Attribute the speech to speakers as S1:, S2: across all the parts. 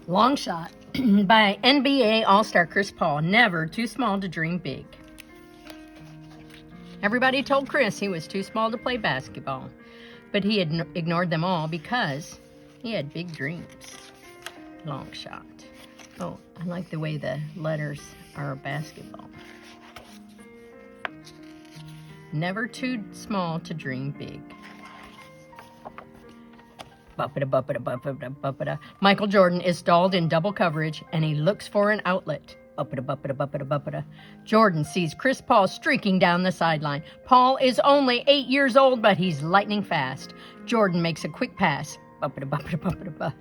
S1: Long Shot by NBA All-Star Chris Paul. Never too small to dream big. Everybody told Chris he was too small to play basketball, but he had ignored them all because he had big dreams. Long Shot. Oh, I like the way the letters are basketball. Never too small to dream big. Buppita. Michael Jordan is stalled in double coverage, and he looks for an outlet. Buppita. Jordan sees Chris Paul streaking down the sideline. Paul is only 8 years old, but he's lightning fast. Jordan makes a quick pass. Buppita.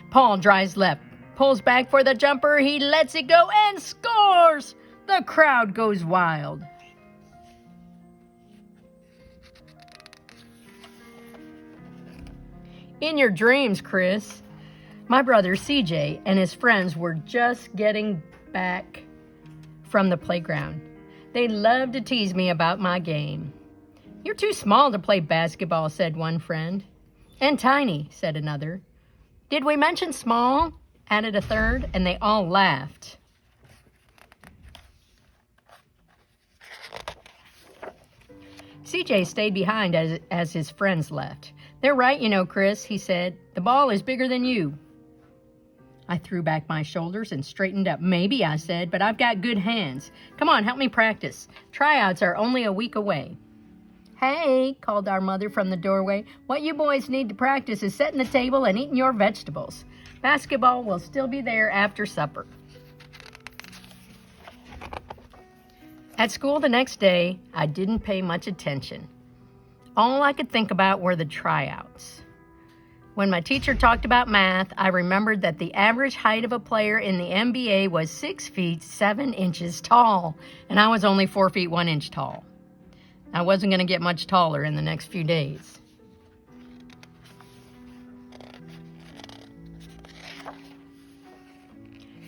S1: Paul drives left, pulls back for the jumper. He lets it go and scores. The crowd goes wild. In your dreams, Chris. My brother CJ and his friends were just getting back from the playground. They loved to tease me about my game. You're too small to play basketball, said one friend. And tiny, said another. Did we mention small? Added a third, and they all laughed. CJ stayed behind as his friends left. They're right, you know, Chris, he said. The ball is bigger than you. I threw back my shoulders and straightened up. Maybe, I said, but I've got good hands. Come on, help me practice. Tryouts are only a week away. Hey, called our mother from the doorway. What you boys need to practice is setting the table and eating your vegetables. Basketball will still be there after supper. At school the next day, I didn't pay much attention. All I could think about were the tryouts. When my teacher talked about math, I remembered that the average height of a player in the NBA was 6 feet 7 inches tall, and I was only 4 feet 1 inch tall. I wasn't going to get much taller in the next few days.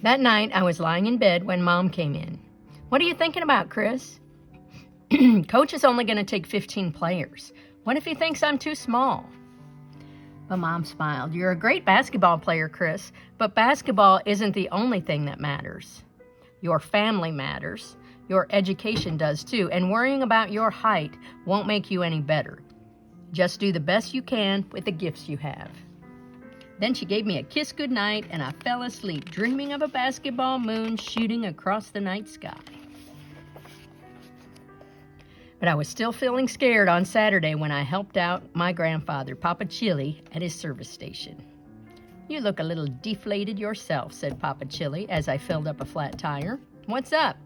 S1: That night, I was lying in bed when Mom came in. What are you thinking about, Chris? Coach is only going to take 15 players. What if he thinks I'm too small? But Mom smiled. You're a great basketball player, Chris, but basketball isn't the only thing that matters. Your family matters. Your education does too, and worrying about your height won't make you any better. Just do the best you can with the gifts you have. Then she gave me a kiss goodnight, and I fell asleep, dreaming of a basketball moon shooting across the night sky. But I was still feeling scared on Saturday when I helped out my grandfather, Papa Chili, at his service station. You look a little deflated yourself, said Papa Chili as I filled up a flat tire. What's up?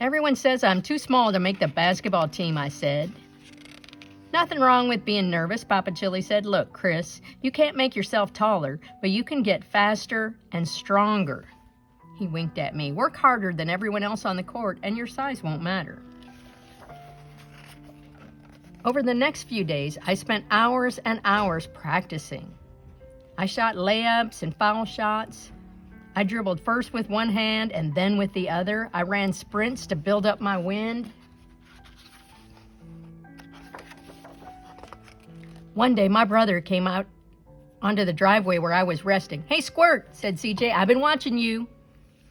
S1: Everyone says I'm too small to make the basketball team, I said. Nothing wrong with being nervous, Papa Chili said. Look, Chris, you can't make yourself taller, but you can get faster and stronger. He winked at me. Work harder than everyone else on the court, and your size won't matter. Over the next few days, I spent hours and hours practicing. I shot layups and foul shots. I dribbled first with one hand and then with the other. I ran sprints to build up my wind. One day, my brother came out onto the driveway where I was resting. Hey, Squirt, said CJ, I've been watching you.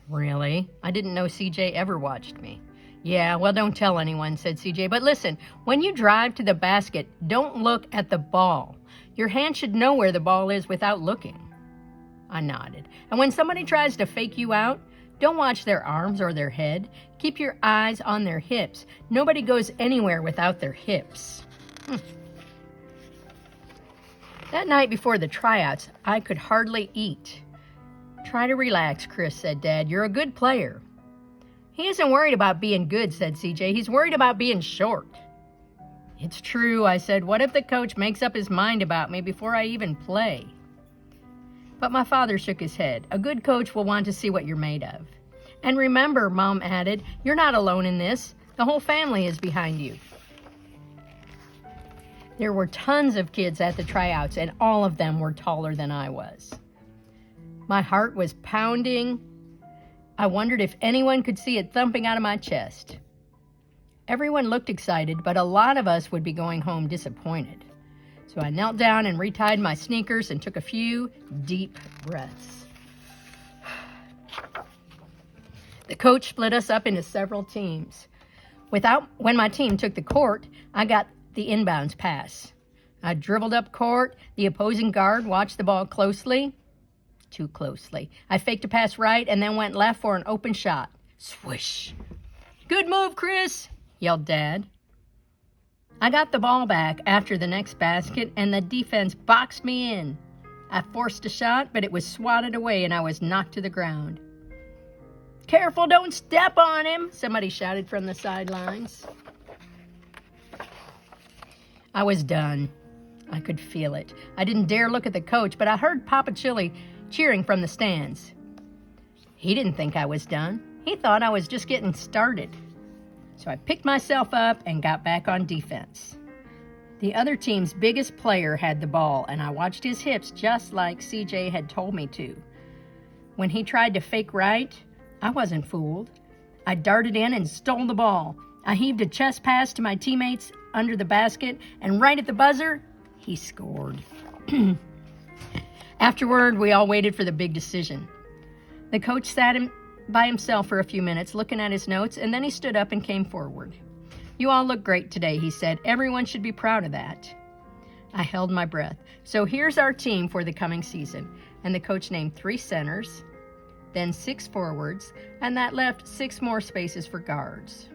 S1: Really? I didn't know CJ ever watched me. Yeah, well, don't tell anyone, said CJ. But listen, when you drive to the basket, don't look at the ball. Your hand should know where the ball is without looking. I nodded. And when somebody tries to fake you out, don't watch their arms or their head. Keep your eyes on their hips. Nobody goes anywhere without their hips. That night before the tryouts, I could hardly eat. Try to relax, Chris, said Dad. You're a good player. He isn't worried about being good, said CJ. He's worried about being short. It's true, I said. What if the coach makes up his mind about me before I even play? But my father shook his head. A good coach will want to see what you're made of. And remember, Mom added, you're not alone in this. The whole family is behind you. There were tons of kids at the tryouts, and all of them were taller than I was. My heart was pounding. I wondered if anyone could see it thumping out of my chest. Everyone looked excited, but a lot of us would be going home disappointed. So I knelt down and retied my sneakers and took a few deep breaths. The coach split us up into several teams. When my team took the court, I got the inbounds pass. I dribbled up court. The opposing guard watched the ball closely. Too closely. I faked a pass right and then went left for an open shot. Swish. Good move, Chris, yelled Dad. I got the ball back after the next basket, and the defense boxed me in. I forced a shot, but it was swatted away, and I was knocked to the ground. Careful, don't step on him, somebody shouted from the sidelines. I was done. I could feel it. I didn't dare look at the coach, but I heard Papa Chili cheering from the stands. He didn't think I was done. He thought I was just getting started. So I picked myself up and got back on defense. The other team's biggest player had the ball, and I watched his hips just like CJ had told me to. When he tried to fake right, I wasn't fooled. I darted in and stole the ball. I heaved a chest pass to my teammates under the basket, and right at the buzzer, he scored. Afterward, we all waited for the big decision. The coach sat by himself for a few minutes, looking at his notes, and then he stood up and came forward. You all look great today, he said. Everyone should be proud of that. I held my breath. So here's our team for the coming season. And the coach named 3 centers, then 6 forwards, and that left 6 more spaces for guards.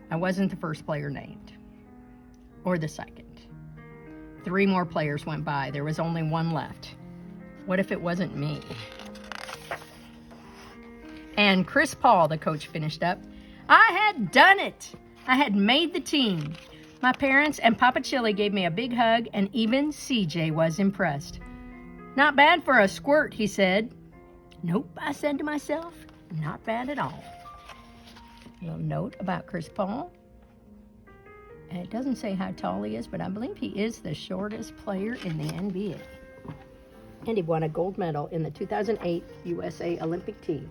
S1: I wasn't the first player named, or the second. 3 more players went by. There was only 1 left. What if it wasn't me? And Chris Paul, the coach finished up, I had done it. I had made the team. My parents and Papa Chili gave me a big hug, and even CJ was impressed. Not bad for a squirt, he said. Nope, I said to myself, not bad at all. A little note about Chris Paul. And it doesn't say how tall he is, but I believe he is the shortest player in the NBA. And he won a gold medal in the 2008 USA Olympic team.